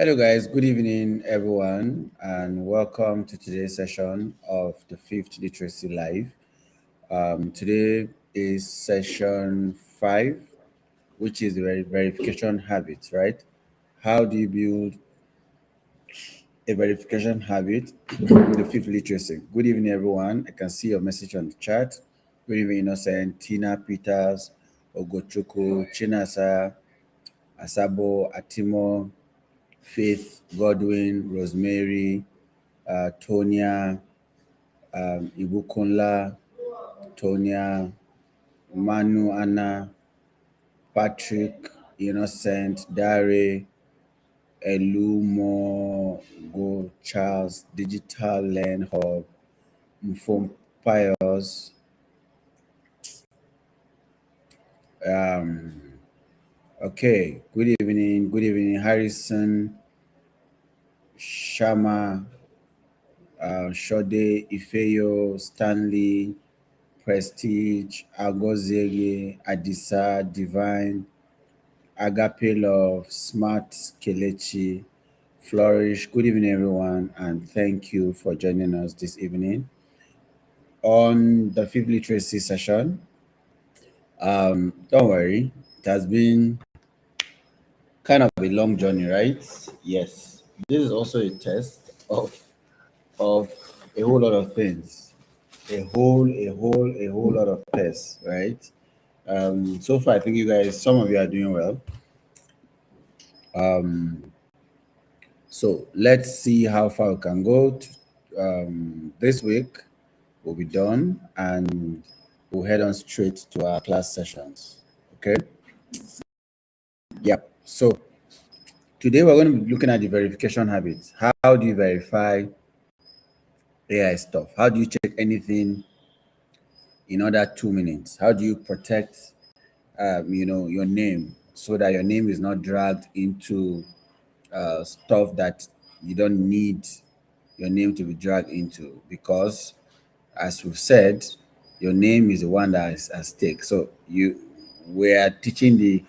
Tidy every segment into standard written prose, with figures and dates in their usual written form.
Hello, guys. Good evening, everyone, and welcome to today's session of the Fifth Literacy Live. Today is session 5, which is the verification habits, right? How do you build a verification habit in the Fifth Literacy? Good evening, everyone. I can see your message on the chat. Good evening, Innocent, Tina Peters, Ogochukwu, Chinasa, Asabo, Atimo, Faith, Godwin, Rosemary, Tonia, Ibukunla, Tonia, Manu, Anna, Patrick, Innocent, Dare, Elumo, Go, Charles, Digital Learn Hub, Mfom Pius, um, okay, good evening, Harrison, Shama, Shode, Ifeyo, Stanley, Prestige, Agozege, Adisa, Divine, Agape Love, Smart, Kelechi, Flourish. Good evening, everyone, and thank you for joining us this evening on the Fifth Literacy session. Don't worry, it has been kind of a long journey, right? Yes, this is also a test of a whole lot of things, a whole lot of tests, right? So far, I think you guys, some of you are doing well. So let's see how far we can go. This week we'll be done and we'll head on straight to our class sessions. Okay. Yep. So today we're going to be looking at the verification habits. How do you verify AI stuff? How do you check anything in under 2 minutes? How do you protect, your name so that your name is not dragged into stuff that you don't need your name to be dragged into? Because as we've said, your name is the one that is at stake. So we are teaching the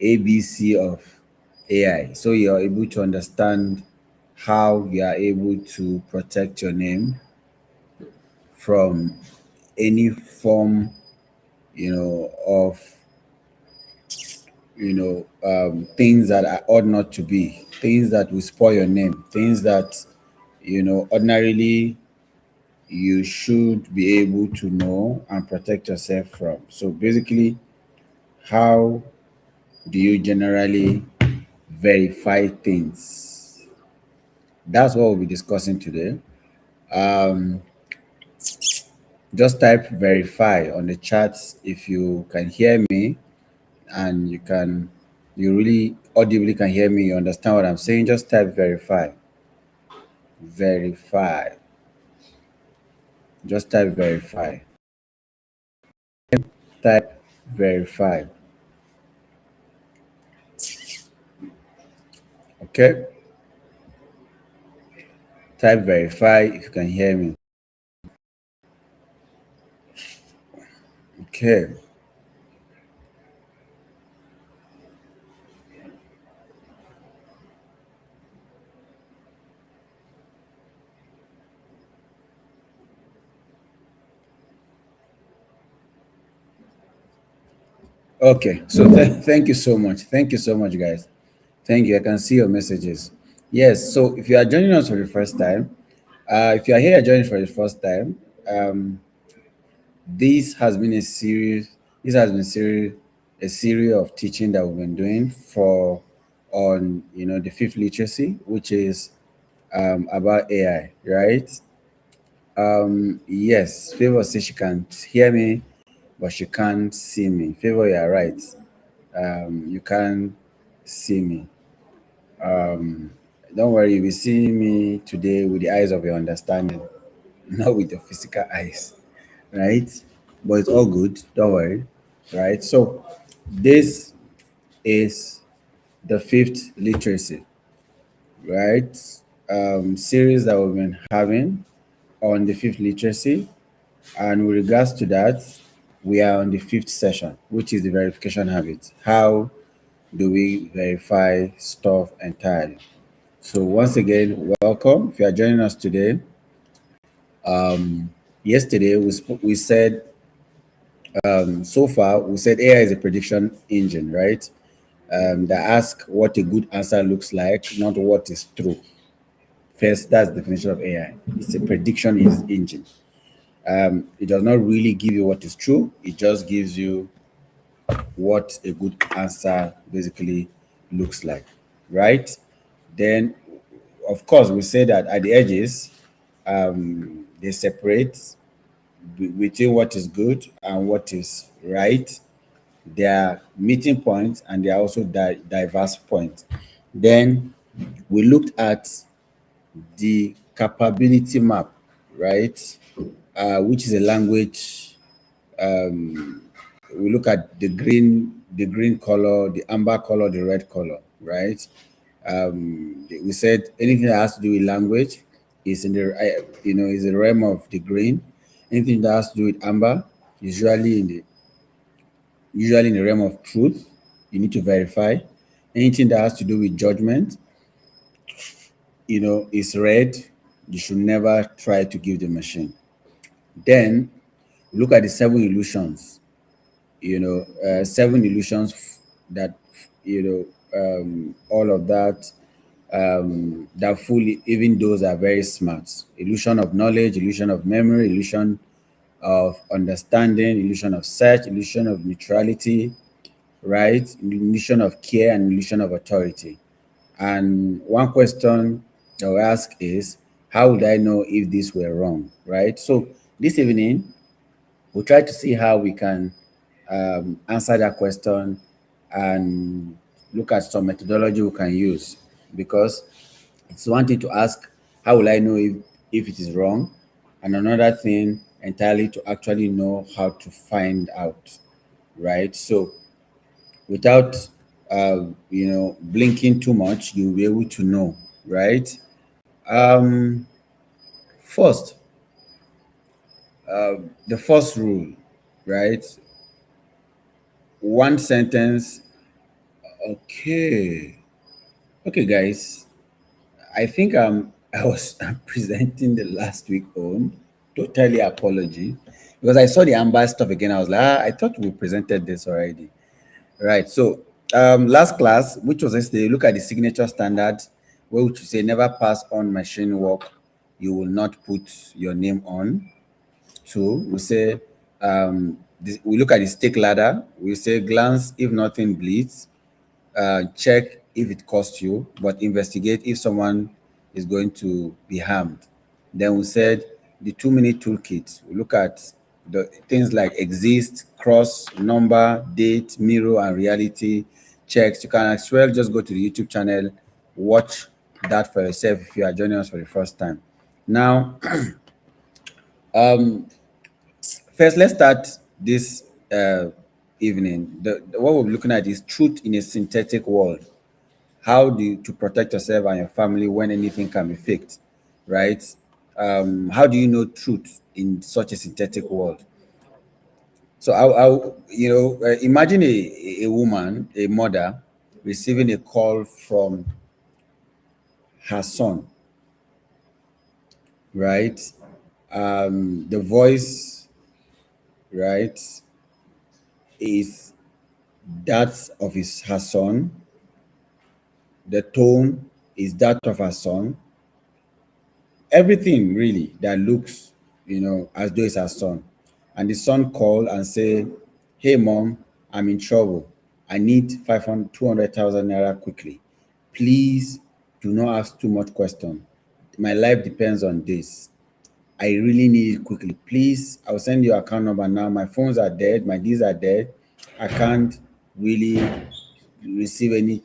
ABC of AI. So you're able to understand how you are able to protect your name from any form, of things that are ought not to be, things that will spoil your name, things that ordinarily you should be able to know and protect yourself from. So basically, how do you generally verify things? That's what we'll be discussing today. Um, just type verify on the chat if you can hear me and you really audibly can hear me, you understand what I'm saying. Just type verify. Verify. Just type verify. Type verify. Okay. Type verify if you can hear me. Okay. Okay. So thank you so much. Thank you so much, guys. Thank you. I can see your messages. Yes. So if you are joining us for the first time, if you are here joining for the first time, this has been a series. This has been a series of teaching that we've been doing for on the fifth literacy, which is about AI, right? Yes. Favor says she can hear me, but she can't see me. Favor, you are right. You can see me. Don't worry, you'll be seeing me today with the eyes of your understanding, not with your physical eyes, right? But it's all good. Don't worry, right? So this is the fifth literacy, right? Series that we've been having on the fifth literacy, and with regards to that, we are on the fifth session, which is the verification habit. How do we verify stuff entirely? So once again, welcome. If you are joining us today, yesterday we said so far we said AI is a prediction engine, right? That ask what a good answer looks like, not what is true. First, that's the definition of AI. It's a prediction engine. It does not really give you what is true. It just gives you what a good answer basically looks like, right? Then, of course, we say that at the edges, they separate between what is good and what is right. There are meeting points and there are also diverse points. Then we looked at the capability map, right? Which is a language. We look at the green color, the amber color, the red color, right? We said anything that has to do with language is in the is the realm of the green. Anything that has to do with amber is usually in the realm of truth. You need to verify. Anything that has to do with judgment, is red. You should never try to give the machine. Then look at the seven illusions. Seven illusions that all of that that fully, even those are very smart. Illusion of knowledge, illusion of memory, illusion of understanding, illusion of search, illusion of neutrality, right? Illusion of care and illusion of authority. And one question I will ask is, how would I know if this were wrong, right? So this evening, we'll try to see how we can answer that question and look at some methodology we can use, because it's one thing to ask, how will I know if it is wrong? And another thing entirely to actually know how to find out, right? So without blinking too much, you'll be able to know, right? Um, First, the first rule, right? One sentence. Okay. Okay, guys. I think I was presenting the last week on. Totally apology. Because I saw the amber stuff again. I was like, I thought we presented this already. Right. So last class, which was yesterday, look at the signature standard, where which you say never pass on machine work you will not put your name on. Two, we say we look at the stake ladder. We say glance if nothing bleeds, check if it costs you, but investigate if someone is going to be harmed. Then we said the 2 minute toolkit. We look at the things like exist, cross, number, date, mirror, and reality checks. You can as well just go to the YouTube channel, watch that for yourself if you are joining us for the first time. Now, first, let's start this evening. What we're looking at is truth in a synthetic world. How do you, to protect yourself and your family when anything can be faked, right? How do you know truth in such a synthetic world? So imagine a woman, a mother, receiving a call from her son, right? The voice, right, is that of her son. The tone is that of her son. Everything really that looks, as though it's her son. And the son call and say, "Hey mom, I'm in trouble. I need 500, 200,000 naira quickly. Please do not ask too much question. My life depends on this. I really need it quickly. Please, I'll send you account number now. My phones are dead. My Ds are dead. I can't really receive any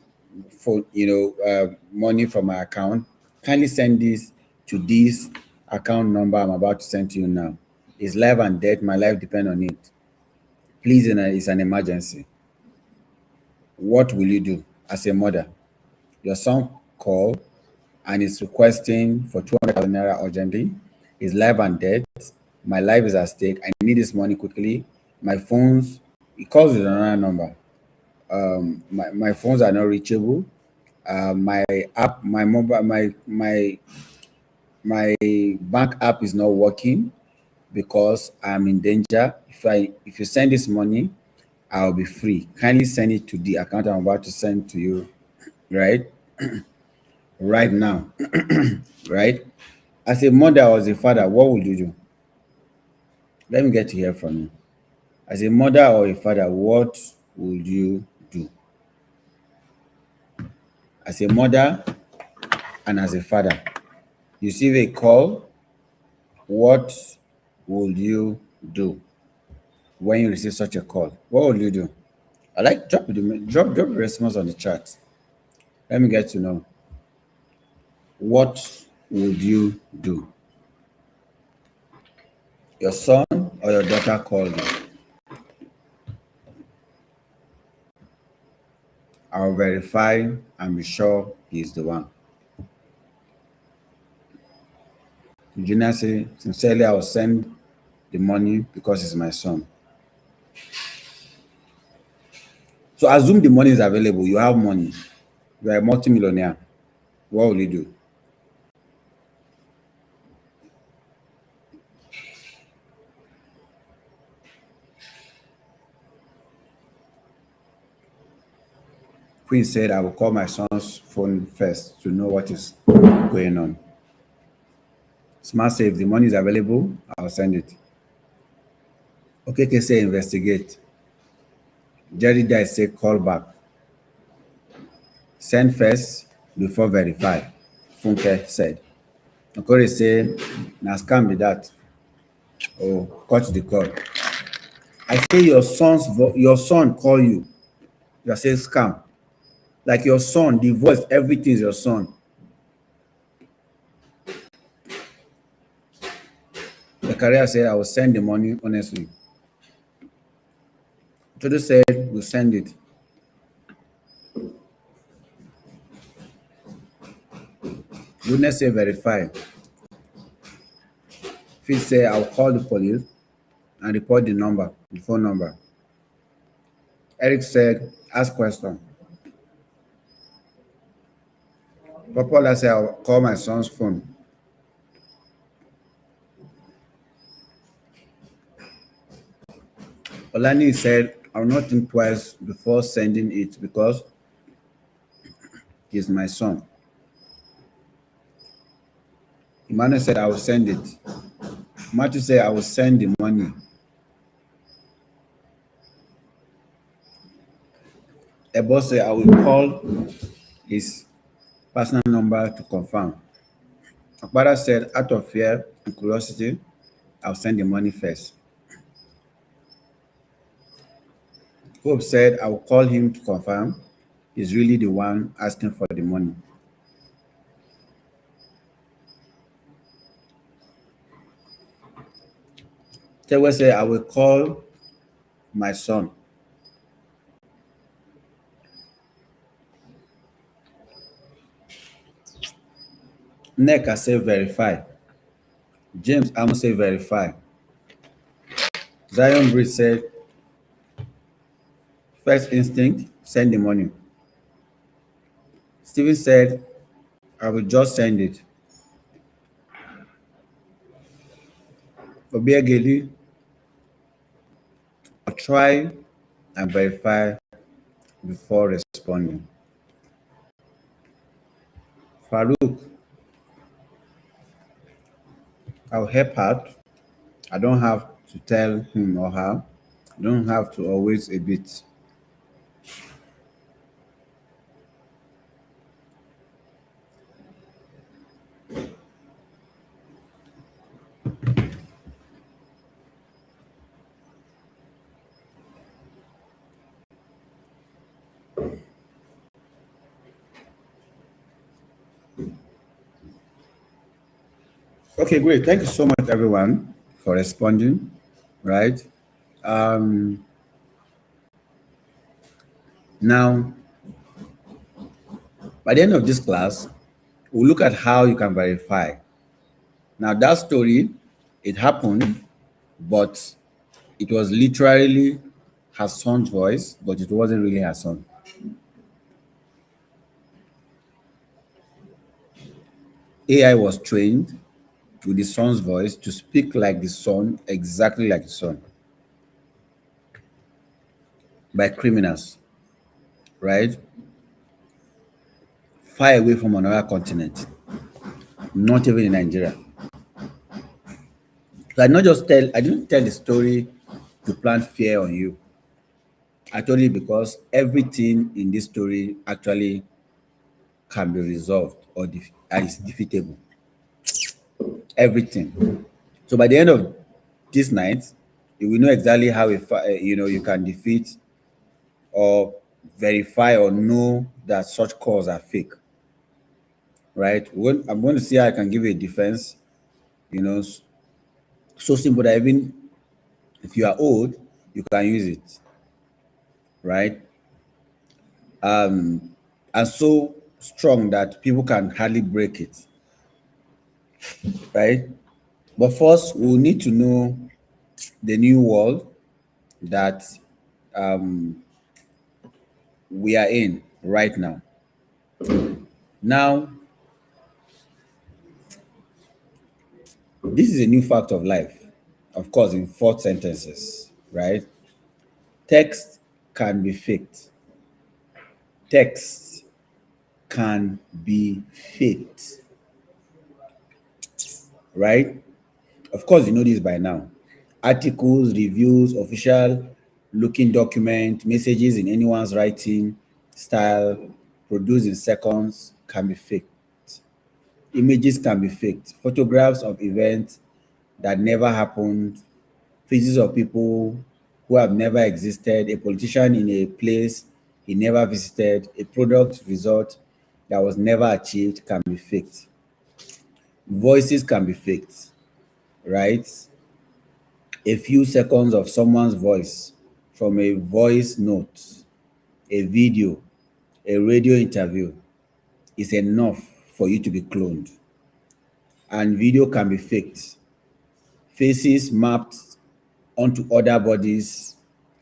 money from my account. Kindly send this to this account number I'm about to send to you now. It's life and death. My life depends on it. Please, it's an emergency. What will you do as a mother? Your son called and is requesting for 200,000 naira urgently. His life and death. My life is at stake. I need this money quickly. My phones, he calls with another number. My phones are not reachable. My app, my mobile, my bank app is not working because I'm in danger. If you send this money, I'll be free. Kindly send it to the account I'm about to send to you, right? Right now, right? As a mother or as a father, what would you do? Let me get to hear from you. As a mother or a father, what would you do? As a mother and as a father, you receive a call, what would you do when you receive such a call? What would you do? I like drop the response on the chat. Let me get to know. What would you do? Your son or your daughter called you. I'll verify and be sure he's the one. Virginia say, sincerely, I will send the money because it's my son. So assume the money is available. You have money. You are a multimillionaire. What will you do? Queen said, I will call my son's phone first to know what is going on. Smart say, if the money is available, I'll send it. Okay, say investigate. Jerry Dice say call back. Send first before verify. Funke said. Okore say, na scam be that. Oh, cut the call. I say your son call you. You are saying scam. Like your son, the voice, everything is your son. The career said, I will send the money, honestly. Todo said, we'll send it. Goodness say, verify. Fitz say, I'll call the police and report the phone number. Eric said, ask question. Popola said, I'll call my son's phone. Olani said, I'll not think twice before sending it because he's my son. Emmanuel said, I will send it. Matthew said, I will send the money. Ebo said, I will call his personal number to confirm. Akbara said, out of fear and curiosity, I'll send the money first. Hope said, I will call him to confirm he's really the one asking for the money. Tewe said, I will call my son. Neka said, verify. James Amo said, verify. Zion Bridge said, first instinct, send the money. Steven said, I will just send it. Obiageli, I'll try and verify before responding. Farouk, I'll help out. I don't have to tell him or her. I don't have to always a bit. Okay, great. Thank you so much, everyone, for responding. Right. Um, Now, by the end of this class, we'll look at how you can verify. Now, that story, it happened, but it was literally her son's voice, but it wasn't really her son. AI was trained with the sun's voice to speak like the sun, exactly like the sun, by criminals, right? Far away from another continent, not even in Nigeria. So I didn't tell the story to plant fear on you. Actually, because everything in this story actually can be resolved or is defeatable. Everything. So by the end of this night, you will know exactly how you can defeat or verify or know that such calls are fake, right? When I'm going to see how I can give you a defense, so simple that even if you are old, you can use it, right? And so strong that people can hardly break it, right? But first, we will need to know the new world that we are in right now. Now, this is a new fact of life, of course, in four sentences, right? Text can be faked. Text can be faked, right? Of course, you know this by now. Articles, reviews, official looking document, messages in anyone's writing style, produced in seconds, can be faked. Images can be faked. Photographs of events that never happened, faces of people who have never existed, a politician in a place he never visited, a product result that was never achieved can be faked. Voices can be faked, right? A few seconds of someone's voice from a voice note, a video, a radio interview is enough for you to be cloned. And video can be faked. Faces mapped onto other bodies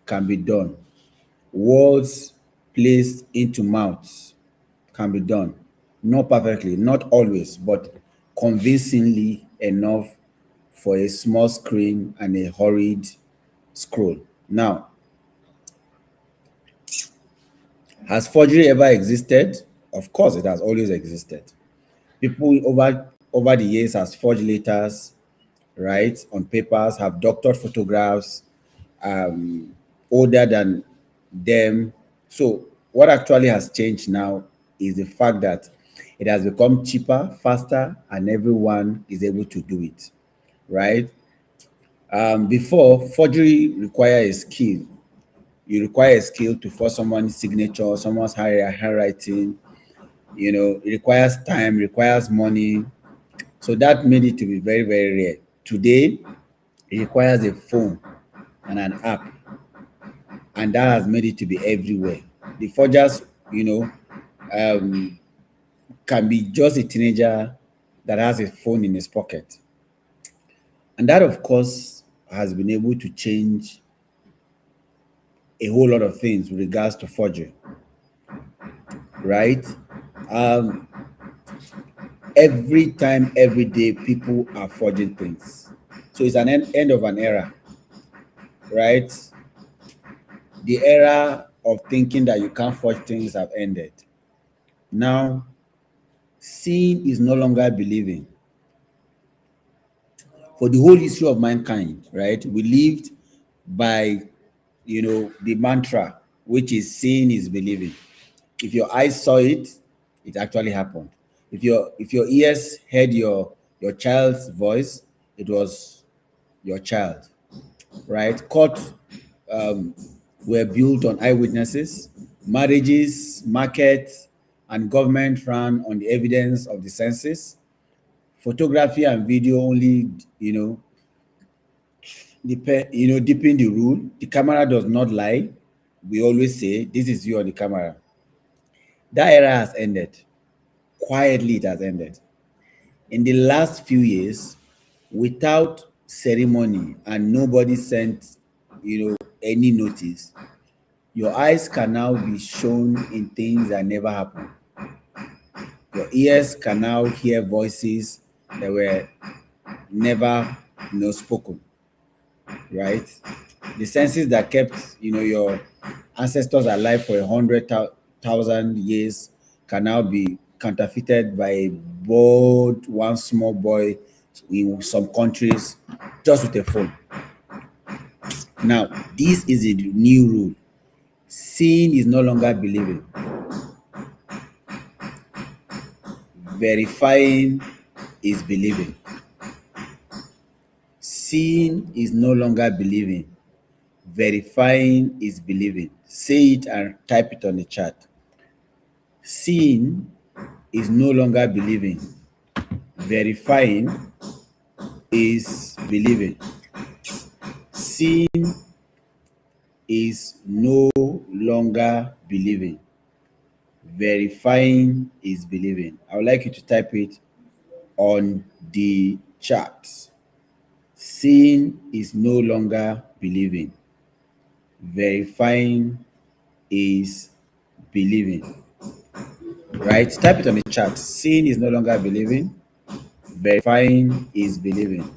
can be done. Words placed into mouths can be done. Not perfectly, not always, but convincingly enough for a small screen and a hurried scroll. Now, has forgery ever existed? Of course, it has always existed. People over the years has forged letters, right, on papers, have doctored photographs, older than them. So what actually has changed now is the fact that it has become cheaper, faster, and everyone is able to do it, right? Before, forgery require a skill. You require a skill to forge someone's signature, someone's handwriting. It requires time, requires money. So that made it to be very, very rare. Today, it requires a phone and an app, and that has made it to be everywhere. The forgers, um, can be just a teenager that has a phone in his pocket. And that, of course, has been able to change a whole lot of things with regards to forgery, right? Um, every time, every day, people are forging things. So it's an end of an era, right? The era of thinking that you can't forge things have ended. Now, seeing is no longer believing. For the whole history of mankind, right? We lived by, the mantra, which is seeing is believing. If your eyes saw it, it actually happened. If your ears heard your child's voice, it was your child, right? Courts were built on eyewitnesses. Marriages, markets, and government ran on the evidence of the senses. Photography and video only, deepen the rule. The camera does not lie. We always say, this is you on the camera. That era has ended. Quietly, it has ended. In the last few years, without ceremony and nobody sent, any notice, your eyes can now be shown in things that never happened. Your ears can now hear voices that were never, spoken, right? The senses that kept, your ancestors alive for 100,000 years can now be counterfeited by a bold one small boy in some countries just with a phone. Now, this is a new rule. Seeing is no longer believing. Verifying is believing. Seeing is no longer believing. Verifying is believing. Say it and type it on the chat. Seeing is no longer believing. Verifying is believing. Seeing is no longer believing. Verifying is believing. I would like you to type it on the chat. Seeing is no longer believing. Verifying is believing. Right? Type it on the chat. Seeing is no longer believing. Verifying is believing.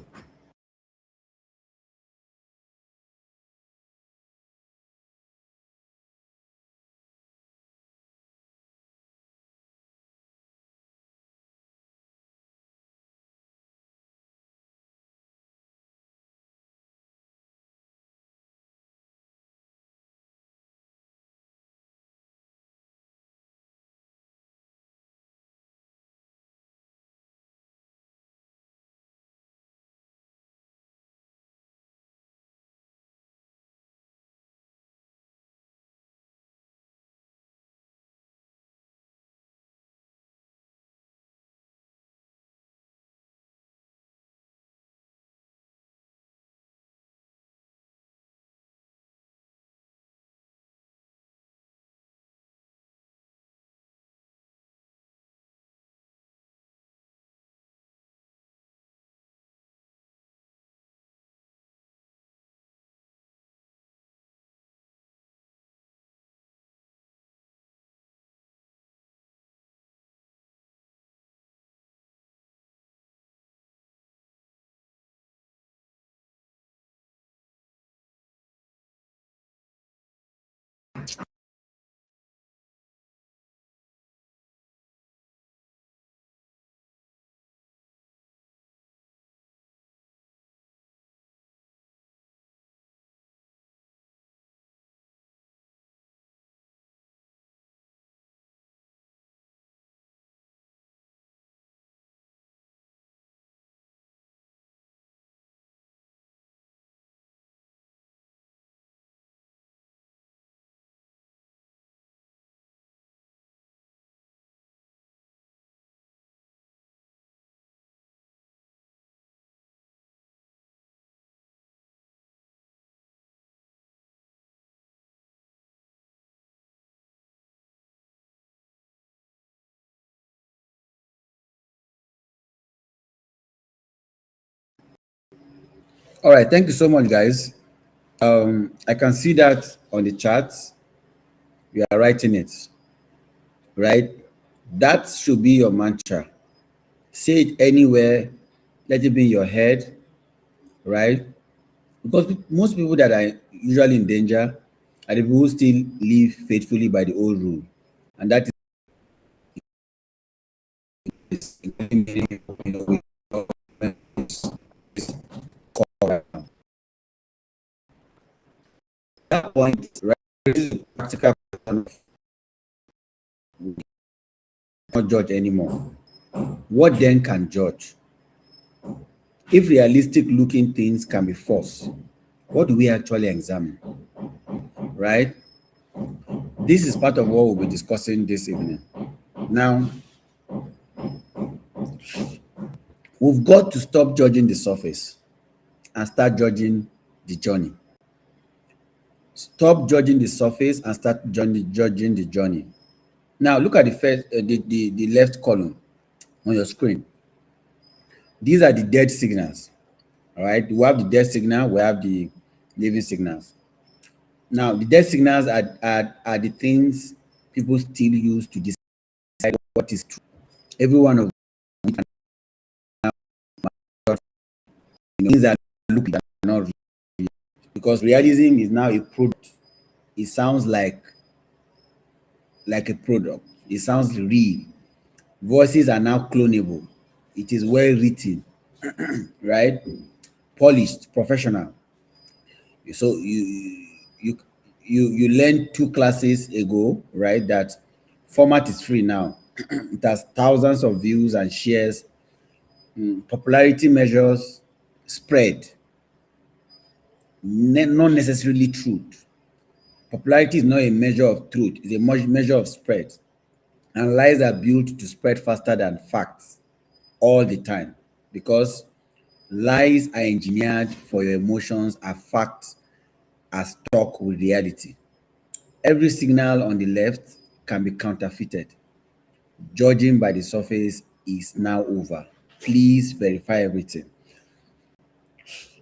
All right. Thank you so much, guys. I can see that on the chat. You are writing it, right? That should be your mantra. Say it anywhere. Let it be in your head, right? Because most people that are usually in danger are the people who still live faithfully by the old rule, and that is, that point, right? This is practical. Not judge anymore. What then can judge? If realistic looking things can be false, what do we actually examine? Right? This is part of what we'll be discussing this evening. Now, we've got to stop judging the surface and start judging the journey. Stop judging the surface and start judging the journey. Now, look at the first, the left column on your screen. These are the dead signals. All right, we have the dead signal, we have the living signals. Now, the dead signals are the things people still use to decide what is true. Every one of things that look like are not real, because realism is now a product. It sounds like a product. It sounds real. Voices are now clonable. It is well written, right? Polished, professional. So you you learned 2 classes ago, right? That format is free now. It has thousands of views and shares. Popularity measures spread, not necessarily truth. Popularity is not a measure of truth, it's a measure of spread. And lies are built to spread faster than facts all the time, because lies are engineered for your emotions, and facts are stuck with reality. Every signal on the left can be counterfeited. Judging by the surface is now over. Please verify everything.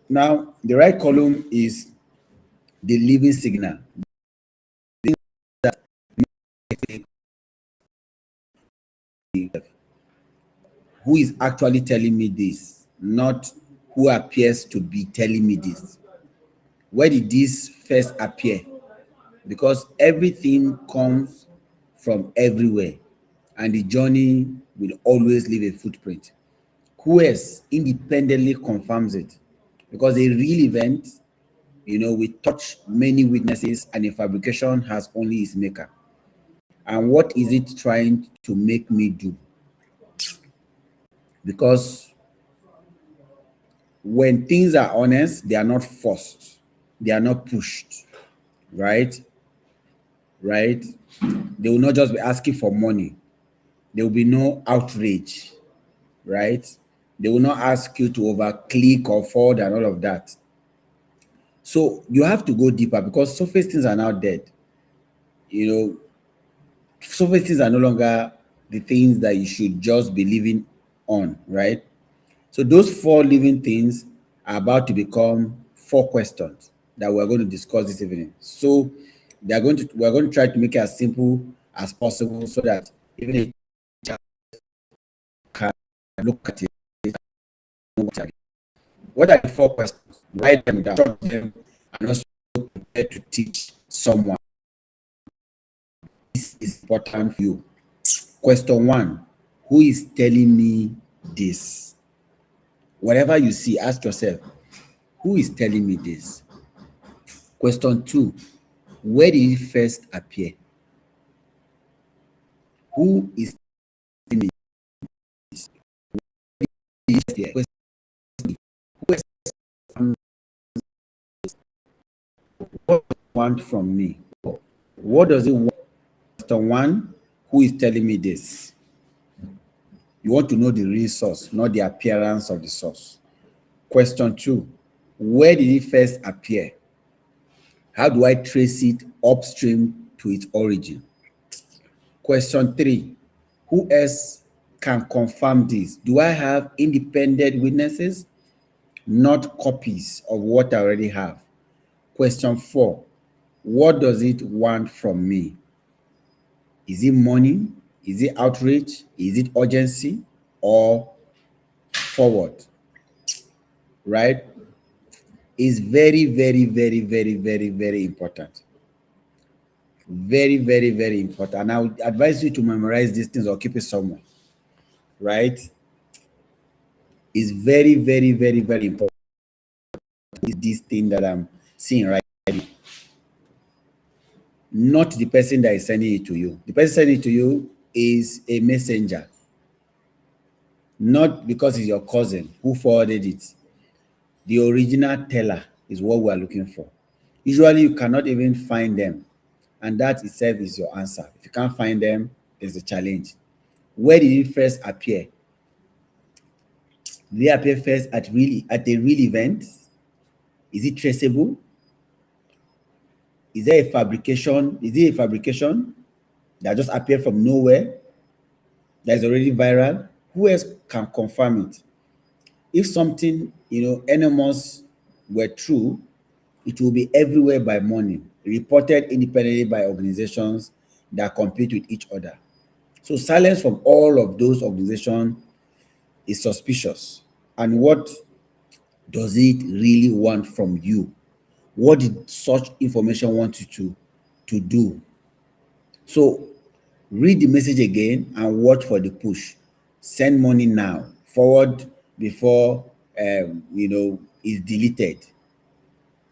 Now, the right column is the living signal. Who is actually telling me this, not who appears to be telling me this. Where did this first appear? Because everything comes from everywhere, and the journey will always leave a footprint. Who else independently confirms it? Because a real event, we touch many witnesses, and a fabrication has only its maker. And what is it trying to make me do? Because when things are honest, they are not forced, they are not pushed, right? Right? They will not just be asking for money. There will be no outrage, right? They will not ask you to over click or forward and all of that. So you have to go deeper, because surface things are now dead. You know, surface things are no longer the things that you should just be living on, right? So those 4 living things are about to become 4 questions that we're going to discuss this evening. So we're going to try to make it as simple as possible, so that even a child can look at it. What are the 4 questions? Write them down, short them, and also prepare to teach someone. This is important for you. Question one: who is telling me this? Whatever you see, ask yourself, who is telling me this? Question two: where did it first appear? Who is telling me this? Question, who is what does it want from me? What does it want? Question one: who is telling me this? You want to know the real source, not the appearance of the source. Question two: where did it first appear? How do I trace it upstream to its origin? Question three: who else can confirm this? Do I have independent witnesses, not copies of what I already have? Question four: what does it want from me? Is it money? Is it outrage? Is it urgency? Or forward? Right? Is very, very, very, very, very, very important. Very, very, very important. And I would advise you to memorize these things or keep it somewhere. Right? Is very, very, very, very important. Is this thing that I'm seeing right now, not the person that is sending it to you. The person sending it to you is a messenger, not because it's your cousin who forwarded it. The original teller is what we are looking for. Usually, you cannot even find them, and that itself is your answer. If you can't find them, there's a challenge. Where did it first appear? Did it appear first at a real event? Is it traceable? Is there a fabrication? Is it a fabrication that just appeared from nowhere, that is already viral? Who else can confirm it? If something, enormous were true, it will be everywhere by morning, reported independently by organizations that compete with each other. So silence from all of those organizations is suspicious. And what does it really want from you? What did such information want you to do? So read the message again and watch for the push. Send money now. Forward before is deleted.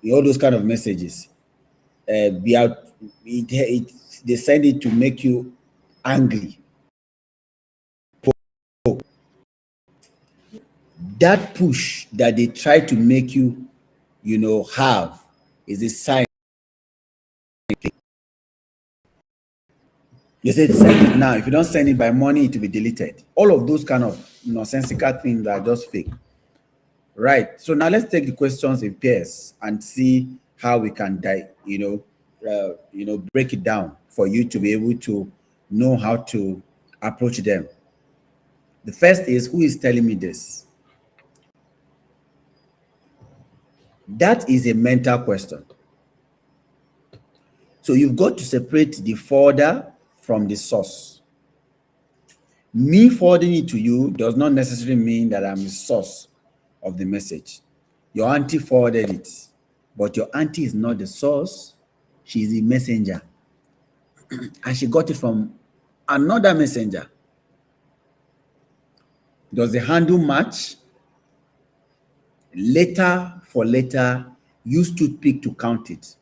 All those kind of messages. Be out. They send it to make you angry. That push that they try to make you, have is a sign. You said send it now. If you don't send it by money, it will be deleted. All of those kind of nonsensical things are just fake. Right. So now let's take the questions in pairs and see how we can break it down for you to be able to know how to approach them. The first is, who is telling me this? That is a mental question. So you've got to separate the forwarder from the source. Me forwarding it to you does not necessarily mean that I'm the source of the message. Your auntie forwarded it, but your auntie is not the source. She is the messenger. And she got it from another messenger. Does the handle match? Letter for letter, use toothpick to count it.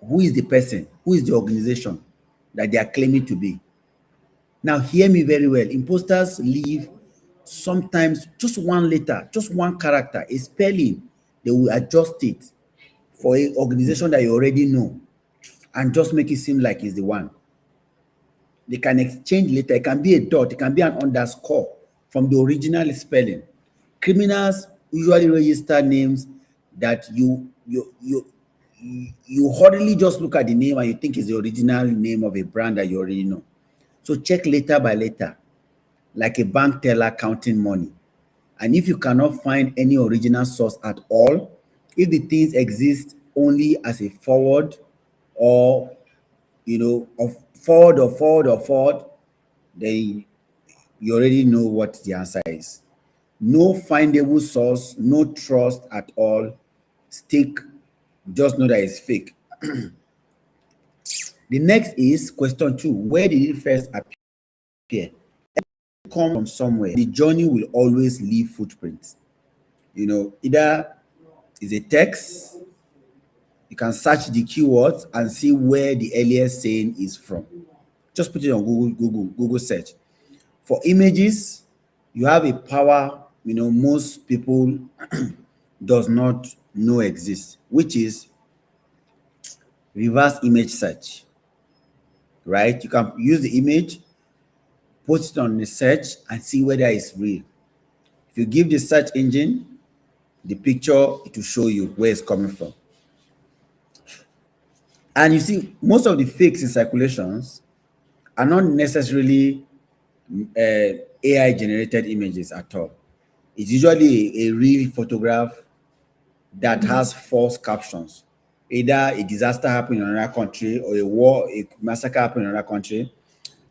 Who is the person? Who is the organization that they are claiming to be? Now, hear me very well. Imposters leave sometimes just one letter, just one character, a spelling. They will adjust it for an organization that you already know and just make it seem like it's the one. They can exchange later. It can be a dot, it can be an underscore from the original spelling. Criminals usually register names that you hurriedly just look at the name and you think it's the original name of a brand that you already know. So check letter by letter, like a bank teller counting money. And if you cannot find any original source at all, if the things exist only as a forward or of forward, then you already know what the answer is. No findable source, no trust at all. Stick, just know that it's fake. The next is question 2. Where did it first appear? Come from somewhere. The journey will always leave footprints. Either is a text, you can search the keywords and see where the earliest saying is from. Just put it on Google search. For images, you have a power, most people does not know exists, which is reverse image search, right? You can use the image, post it on the search and see whether it's real. If you give the search engine the picture, it will show you where it's coming from. And you see, most of the fakes in circulations are not necessarily AI generated images at all. It's usually a real photograph that has false captions. Either a disaster happened in another country or a war, a massacre happened in another country.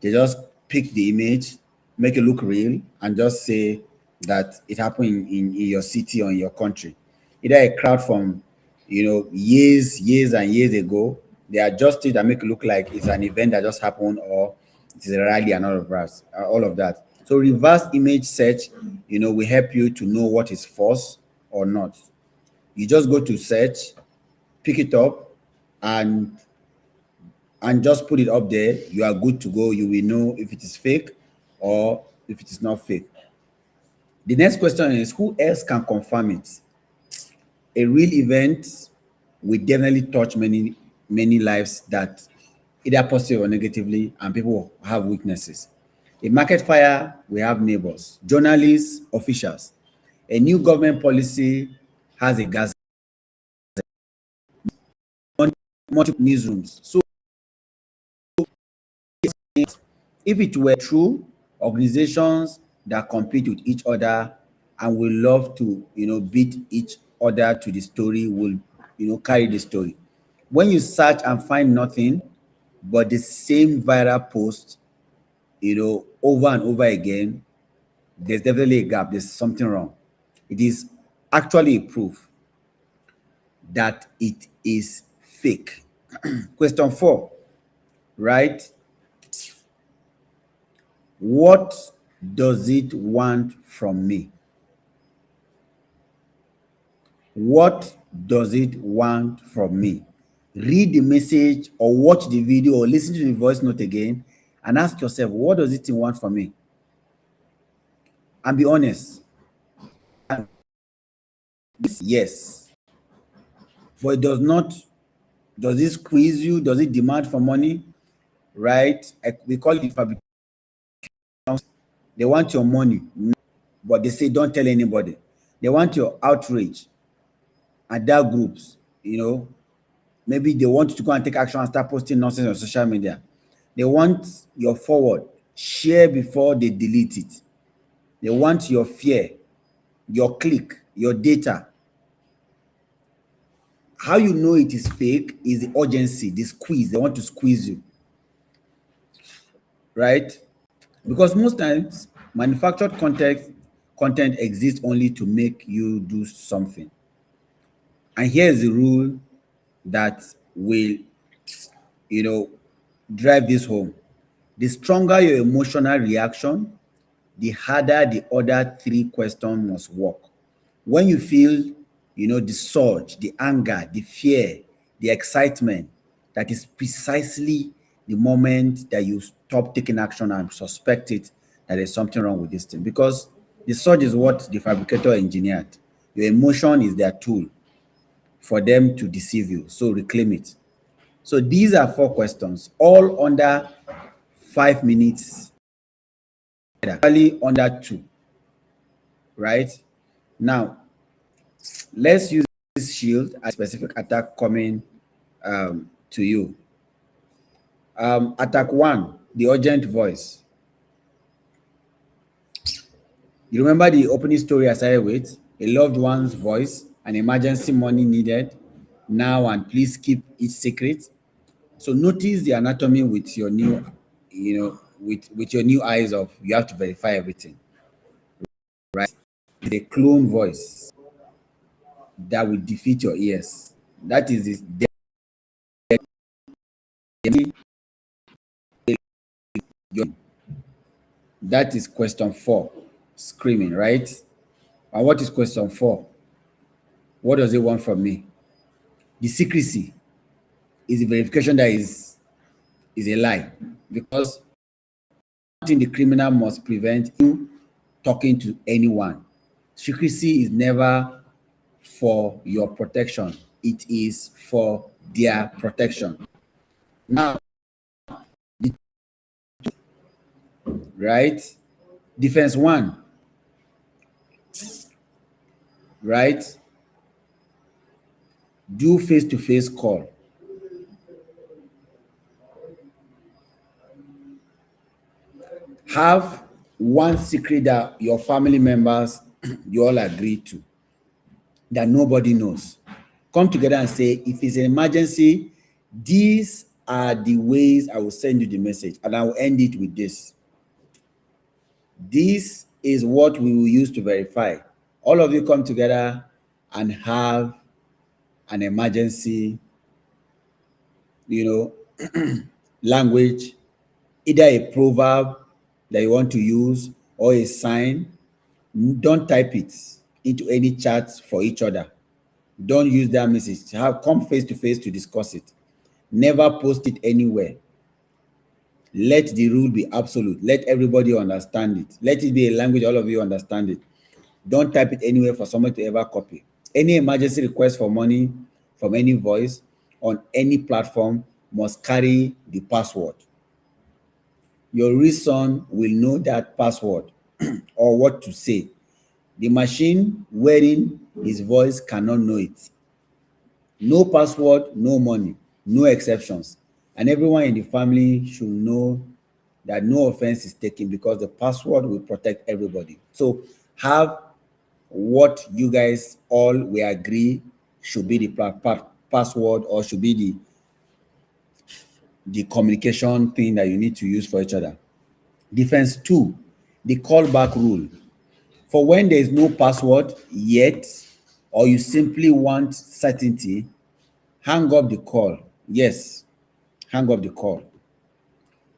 They just pick the image, make it look real, and just say that it happened in your city or in your country. Either a crowd from years and years ago, they adjust it and make it look like it's an event that just happened or it is a rally and all of that. So reverse image search, will help you to know what is false or not. You just go to search, pick it up, and just put it up there. You are good to go. You will know if it is fake or if it is not fake. The next question is, who else can confirm it? A real event will definitely touch many lives, that either positive or negatively, and people have weaknesses. A market fire, we have neighbors, journalists, officials. A new government policy has a gas, multiple newsrooms. So if it were true, organizations that compete with each other and will love to, beat each other to the story will, carry the story. When you search and find nothing, but the same viral post, over and over again, there's definitely a gap. There's something wrong. It is actually a proof that it is fake. Question 4, right? What does it want from me? What does it want from me? Read the message or watch the video or listen to the voice note again and ask yourself, what does it want from me? And be honest. Yes, but it does not. Does it squeeze you? Does it demand for money? Right? We call it fabrication. They want your money, but they say don't tell anybody. They want your outrage and dark groups. Maybe they want you to go and take action and start posting nonsense on social media. They want your forward, share before they delete it. They want your fear, your click, your data. How you know it is fake is the urgency, the squeeze. They want to squeeze you, right? Because most times manufactured content exists only to make you do something. And here's the rule that will, you know, drive this home. The stronger your emotional reaction, the harder the other three questions must work. When you feel, the surge, the anger, the fear, the excitement, that is precisely the moment that you stop taking action and suspect it that there's something wrong with this thing. Because the surge is what the fabricator engineered. Your emotion is their tool for them to deceive you. So reclaim it. So these are 4 questions, all under 5 minutes, actually under 2, right? Now, let's use this shield as specific attack coming to you. Attack 1, the urgent voice. You remember the opening story I started with? A loved one's voice, an emergency money needed now, and please keep it secret. So notice the anatomy with your new, with your new eyes of you have to verify everything, right? The clone voice that will defeat your ears. That is that is question 4, screaming, right? And what is question 4? What does it want from me? The secrecy is the verification that is a lie, because nothing the criminal must prevent you talking to anyone. Secrecy is never for your protection. It is for their protection. Now, right? Defense 1, right? Do face-to-face call. Have one secret that your family members you all agree to, that nobody knows. Come together and say, if it's an emergency, these are the ways I will send you the message, and I will end it with this. This is what we will use to verify. All of you come together and have an emergency, language, either a proverb that you want to use or a sign. Don't type it into any chats for each other. Don't use that message. Come face to face to discuss it. Never post it anywhere. Let the rule be absolute. Let everybody understand it. Let it be a language all of you understand it. Don't type it anywhere for someone to ever copy. Any emergency request for money from any voice on any platform must carry the password. Your reason will know that password or what to say. The machine wearing his voice cannot know it. No password, no money, no exceptions. And everyone in the family should know that no offense is taken, because the password will protect everybody. So have what you guys all will agree should be the password, or should be the communication thing that you need to use for each other. Defense 2, the callback rule. For when there is no password yet, or you simply want certainty, hang up the call. Yes, hang up the call.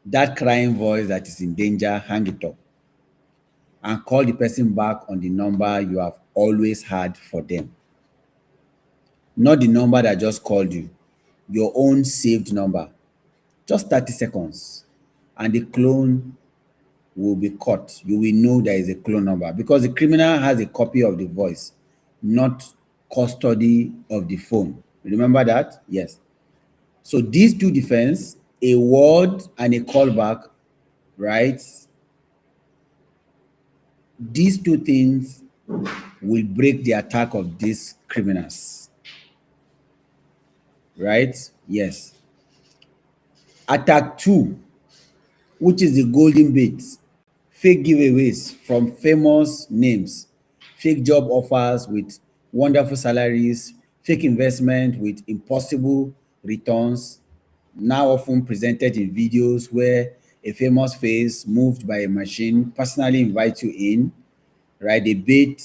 That crying voice that is in danger, hang it up and call the person back on the number you have always had for them. Not the number that just called you, your own saved number. Just 30 seconds. And the clone will be caught. You will know there is a clone number because the criminal has a copy of the voice, not custody of the phone. Remember that? Yes. So these two defense, a word and a callback, right? These two things will break the attack of these criminals. Right? Yes. Attack 2, which is the golden bait. Fake giveaways from famous names, fake job offers with wonderful salaries, fake investment with impossible returns, now often presented in videos where a famous face moved by a machine personally invites you in, right? The bait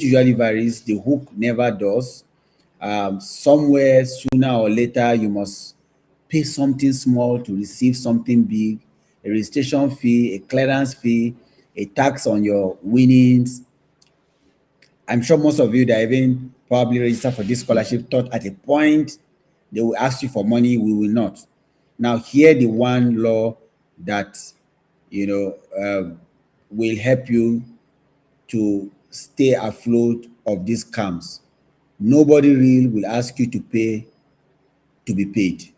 usually varies, the hook never does. Somewhere sooner or later, you must pay something small to receive something big, a registration fee, a clearance fee, a tax on your winnings. I'm sure most of you that even probably register for this scholarship thought at a point they will ask you for money. We will not. Now, here the one law that you know will help you to stay afloat of these scams. Nobody real will ask you to pay to be paid.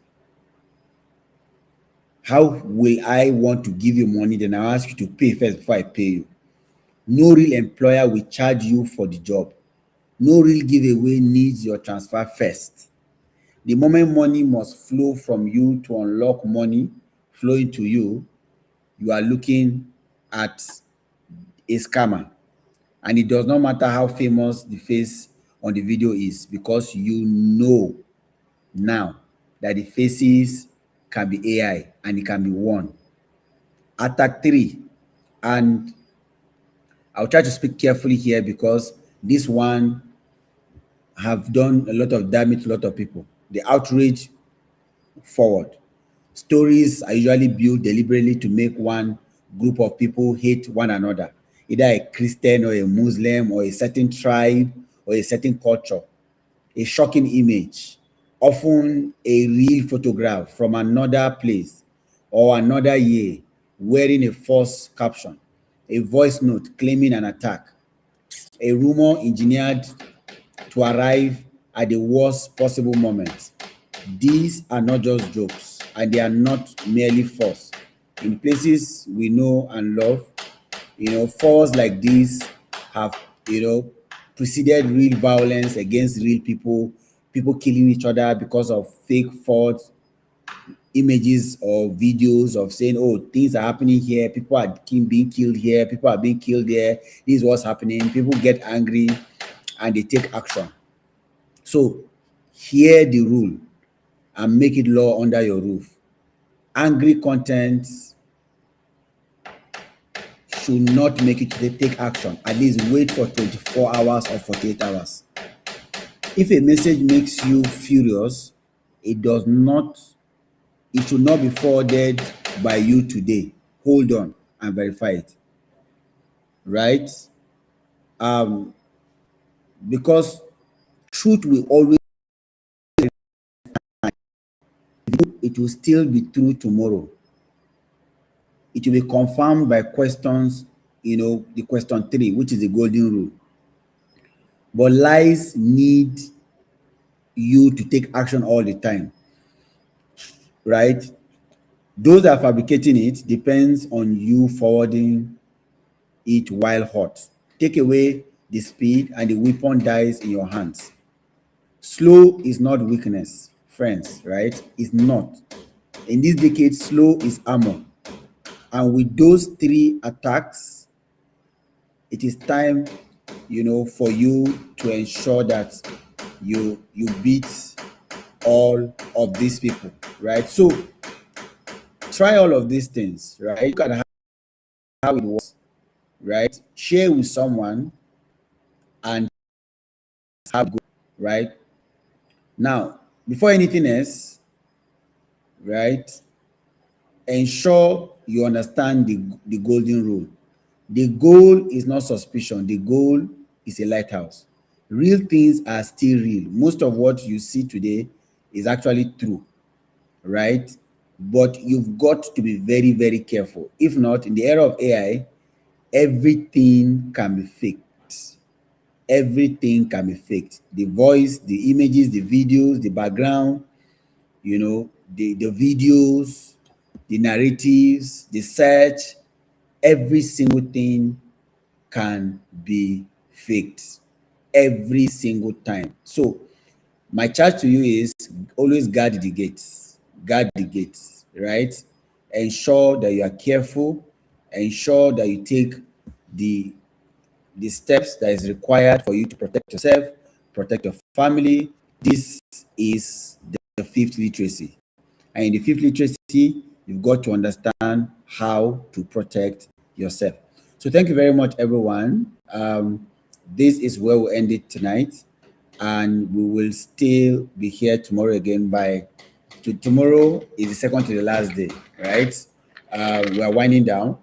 How will I want to give you money, then I'll ask you to pay first before I pay you? No real employer will charge you for the job. No real giveaway needs your transfer first. The moment money must flow from you to unlock money flowing to you, you are looking at a scammer. And it does not matter how famous the face on the video is, because you know now that the faces can be AI and it can be won. Attack 3, and I'll try to speak carefully here because this one have done a lot of damage to a lot of people. The outrage forward. Stories are usually built deliberately to make one group of people hate one another, either a Christian or a Muslim or a certain tribe or a certain culture. A shocking image, often a real photograph from another place or another year, wearing a false caption, a voice note claiming an attack, a rumor engineered to arrive at the worst possible moment. These are not just jokes, and they are not merely false. In places we know and love, falls like these have, preceded real violence against real people killing each other because of fake false images or videos of saying, oh, things are happening here, people are being killed here, people are being killed there, this is what's happening. People get angry and they take action. So hear the rule and make it law under your roof. Angry content should not make you to take action. At least wait for 24 hours or 48 hours. If a message makes you furious, it should not be forwarded by you today. Hold on and verify it. Right? Because truth will always, it will still be true tomorrow. It will be confirmed by questions, the question 3, which is the golden rule. But lies need you to take action all the time, right? Those that are fabricating it depends on you forwarding it while hot. Take away the speed and the weapon dies in your hands. Slow is not weakness, friends, right? It's not. In this decade, slow is armor. And with those 3 attacks, it is time, for you to ensure that you beat all of these people, right? So try all of these things, right? Look at how it works, right? Share with someone and have good, right? Now, before anything else, right? Ensure you understand the golden rule. The goal is not suspicion, the goal is a lighthouse. Real things are still real. Most of what you see today is actually true, right? But you've got to be very, very careful. If not, in the era of AI, everything can be faked. Everything can be faked. The voice, the images, the videos, the background, the videos, the narratives, the search, every single thing can be faked every single time. So my charge to you is always guard the gates. Guard the gates, right? Ensure that you are careful. Ensure that you take the the steps that is required for you to protect yourself, protect your family. This is the fifth literacy. And in the fifth literacy, you've got to understand how to protect yourself. So thank you very much, everyone. This is where we'll end it tonight. And we will still be here tomorrow again tomorrow is the second to the last day, right? We are winding down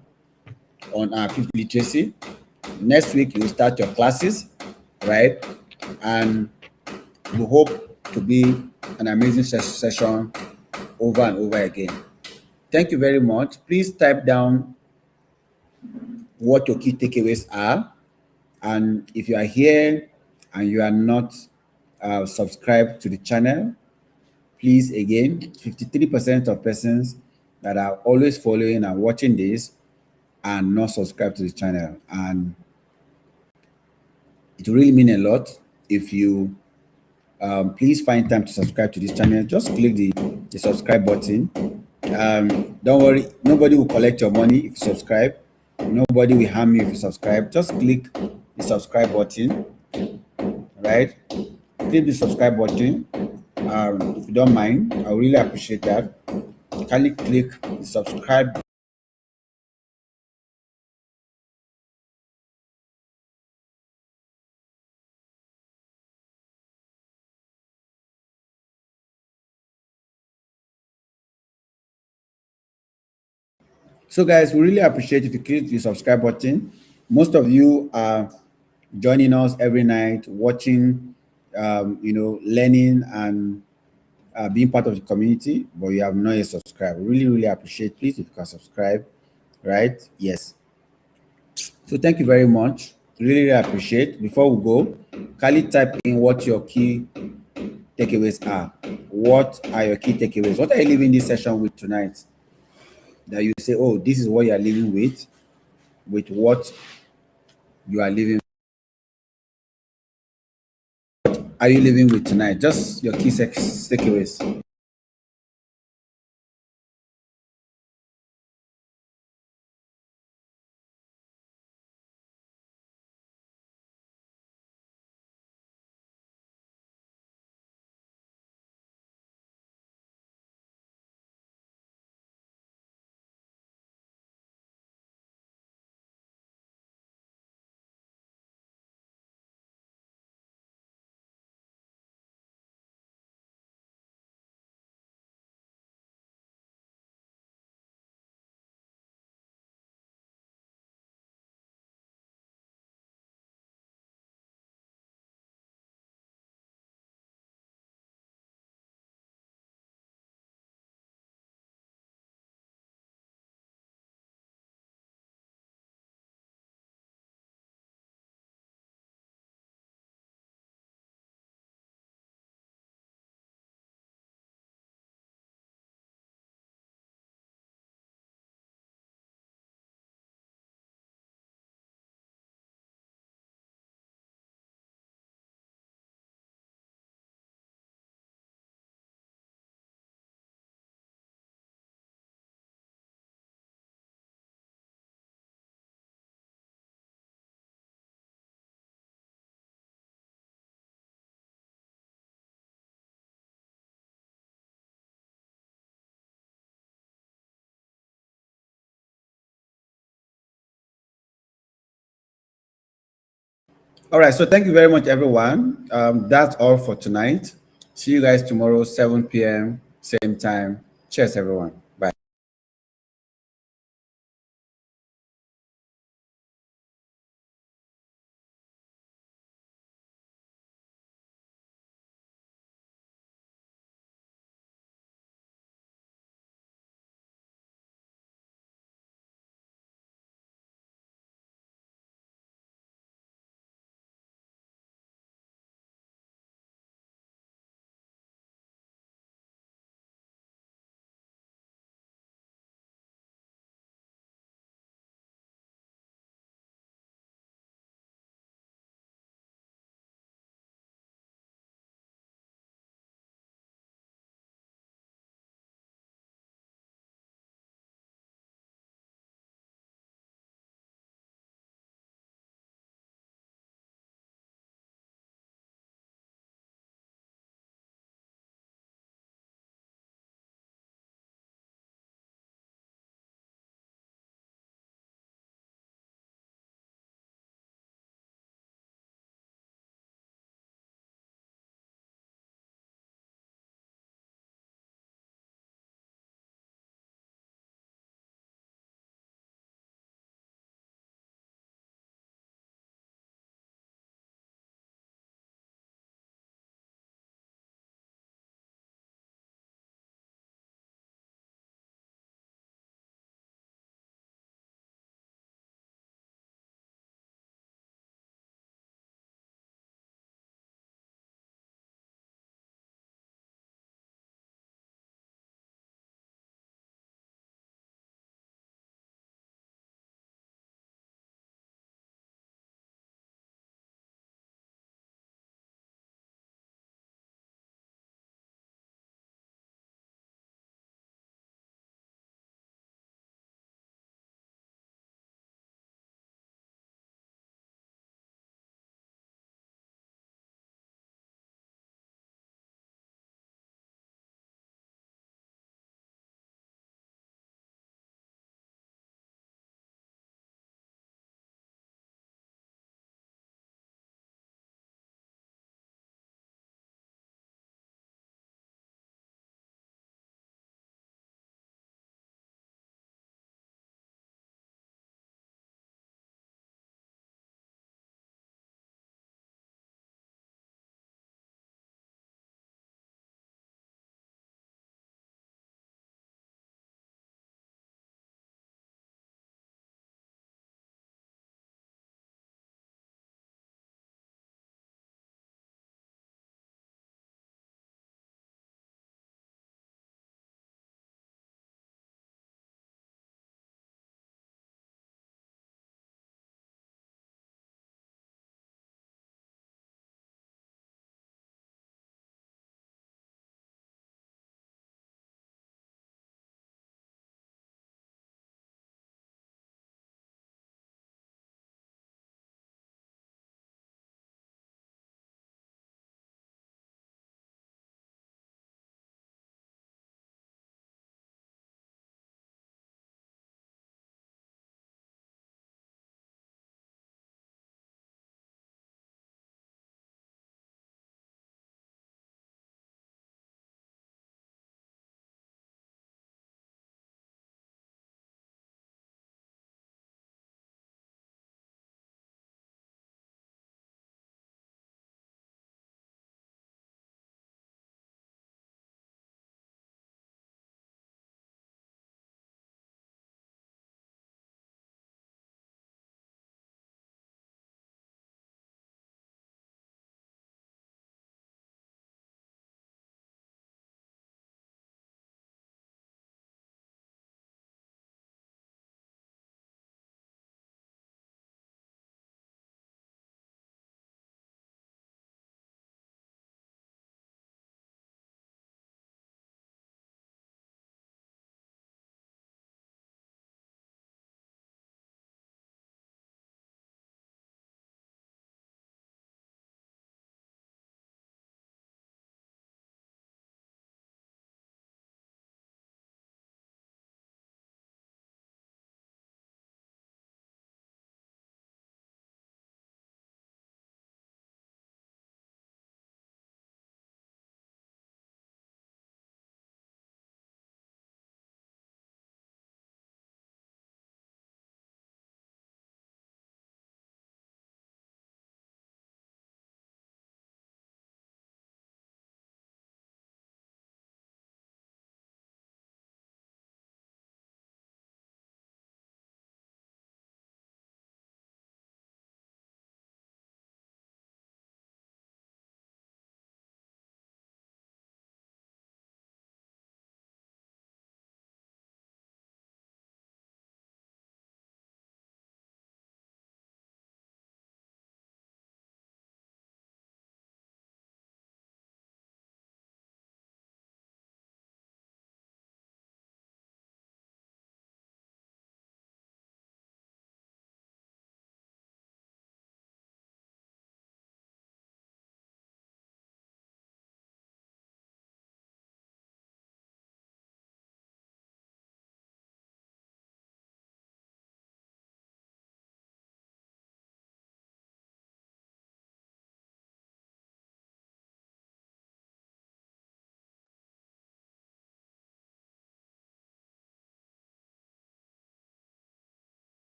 on our fifth literacy. Next week, you start your classes, right? And we hope to be an amazing session over and over again. Thank you very much. Please type down what your key takeaways are. And if you are here and you are not subscribed to the channel, please, again, 53% of persons that are always following and watching this are not subscribed to the channel. And it will really mean a lot if you please find time to subscribe to this channel. Just click the subscribe button. Don't worry, nobody will collect your money if you subscribe. Nobody will harm you if you subscribe. Just click the subscribe button, right? Click the subscribe button. If you don't mind, I really appreciate that. Kindly click the subscribe. So, guys, we really appreciate if you click the subscribe button. Most of you are joining us every night, watching, learning and being part of the community, but you have not yet subscribed. We really, really appreciate. Please, if you can subscribe, right? Yes. So thank you very much. Really, really appreciate. Before we go, kindly type in what your key takeaways are. What are your key takeaways? What are you leaving this session with tonight? That you say, oh, this is what you are living with what you are living. Are you living with tonight? Just your key takeaways. All right. So thank you very much, everyone. That's all for tonight. See you guys tomorrow, 7 p.m., same time. Cheers, everyone.